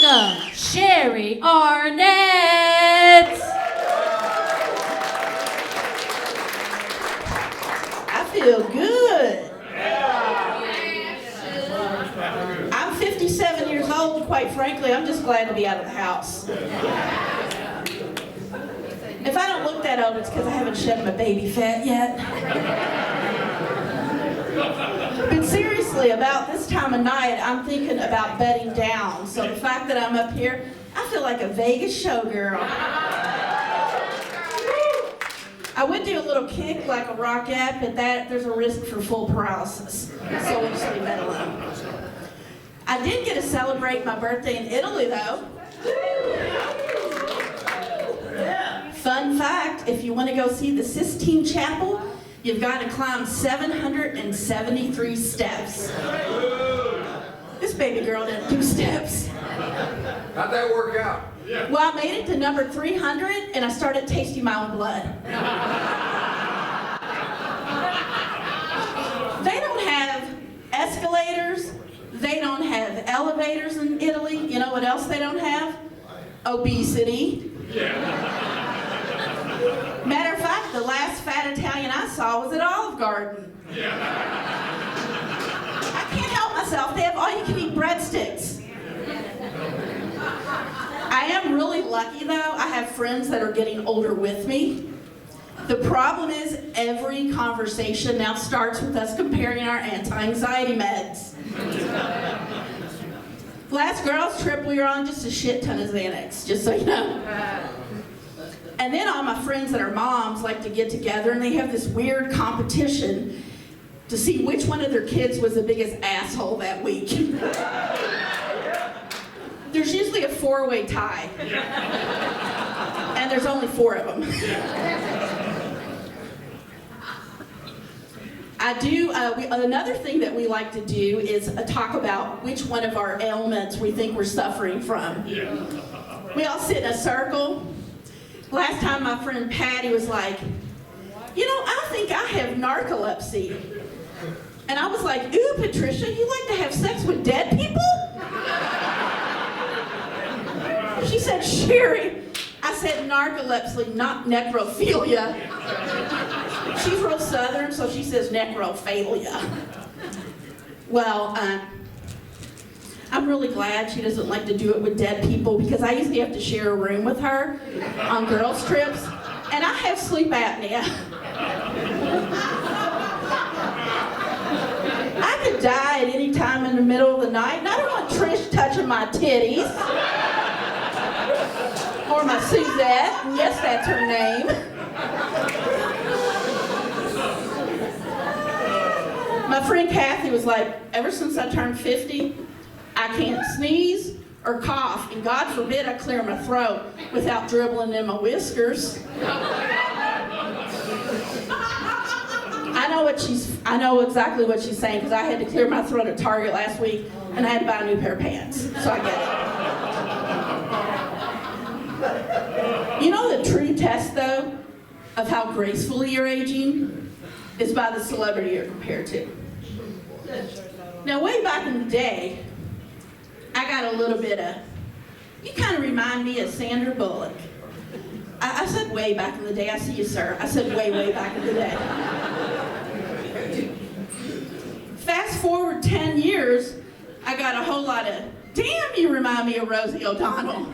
welcome Sherri Arnett. I feel good. I'm 57 years old, quite frankly. I'm just glad to be out of the house. If I don't look that old, it's because I haven't shed my baby fat yet. But seriously, about this time of night, I'm thinking about bedding down. So the fact that I'm up here, I feel like a Vegas showgirl. I would do a little kick like a rockette, but there's a risk for full paralysis. So we'll just leave that alone. I did get to celebrate my birthday in Italy, though. Fun fact, if you want to go see the Sistine Chapel, you've got to climb 773 steps. This baby girl didn't do steps. How'd that work out? Well, I made it to number 300, and I started tasting my own blood. They don't have escalators. They don't have elevators in Italy. You know what else they don't have? Obesity. Matter of fact, the last fat Italian I saw was at Olive Garden. I can't help myself. They have all-you-can-eat breadsticks. I am really lucky, though. I have friends that are getting older with me. The problem is every conversation now starts with us comparing our anti-anxiety meds. Last girls' trip, we were on just a shit ton of Xanax, just so you know. And then all my friends that are moms like to get together, and they have this weird competition to see which one of their kids was the biggest asshole that week. There's usually a 4-way tie. And there's only 4 of them. Another thing that we like to do is talk about which one of our ailments we think we're suffering from. We all sit in a circle. Last time my friend Patty was like, I think I have narcolepsy. And I was like, ooh, Patricia, you like to have sex with dead people? She said, Sherri. I said narcolepsy, not necrophilia. She's real Southern, so she says necrophilia. Well, I'm really glad she doesn't like to do it with dead people because I usually have to share a room with her on girls' trips, and I have sleep apnea. I could die at any time in the middle of the night, and I don't want Trish touching my titties. Or my Suzette, and yes, that's her name. My friend Kathy was like, ever since I turned 50, I can't sneeze or cough, and God forbid I clear my throat without dribbling in my whiskers. I know exactly what she's saying because I had to clear my throat at Target last week, and I had to buy a new pair of pants, so I get it. You know the true test, though, of how gracefully you're aging is by the celebrity you're compared to. Now, way back in the day, I got a little bit of, you kind of remind me of Sandra Bullock. I said way back in the day. I see you, sir. I said way, way back in the day. Fast forward 10 years, I got a whole lot of, damn, you remind me of Rosie O'Donnell.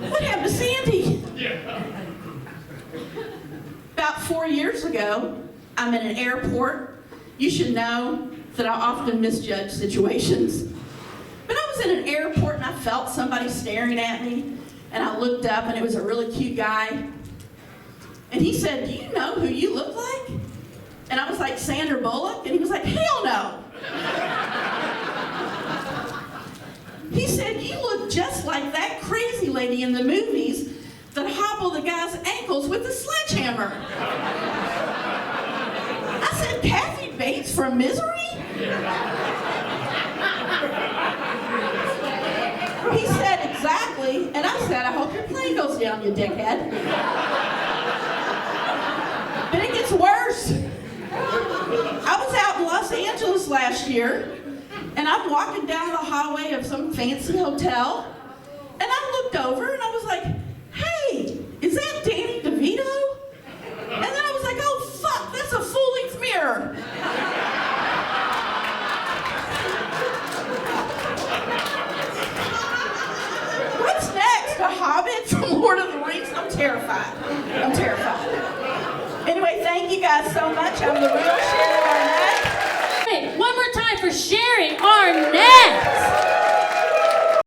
What happened to Sandy? About 4 years ago, I'm in an airport. You should know that I often misjudge situations. But I was in an airport and I felt somebody staring at me, and I looked up and it was a really cute guy. And he said, do you know who you look like? And I was like, Sandra Bullock? And he was like, hell no. He said, you look just like that crazy lady in the movies that hobbled the guy's ankles with a sledgehammer. I said, Kathy Bates from Misery? He said, exactly. And I said, I hope your plane goes down, you dickhead. But it gets worse. I was out in Los Angeles last year, and And I'm walking down the hallway of some fancy hotel, and I looked over and I was like, hey, is that Danny DeVito? And then I was like, oh fuck, that's a full-length mirror. What's next? A Hobbit from Lord of the Rings? I'm terrified. I'm terrified. Anyway, thank you guys so much. I'm the real Sherri Arnett. Hey, one more time for Sherri Arnett.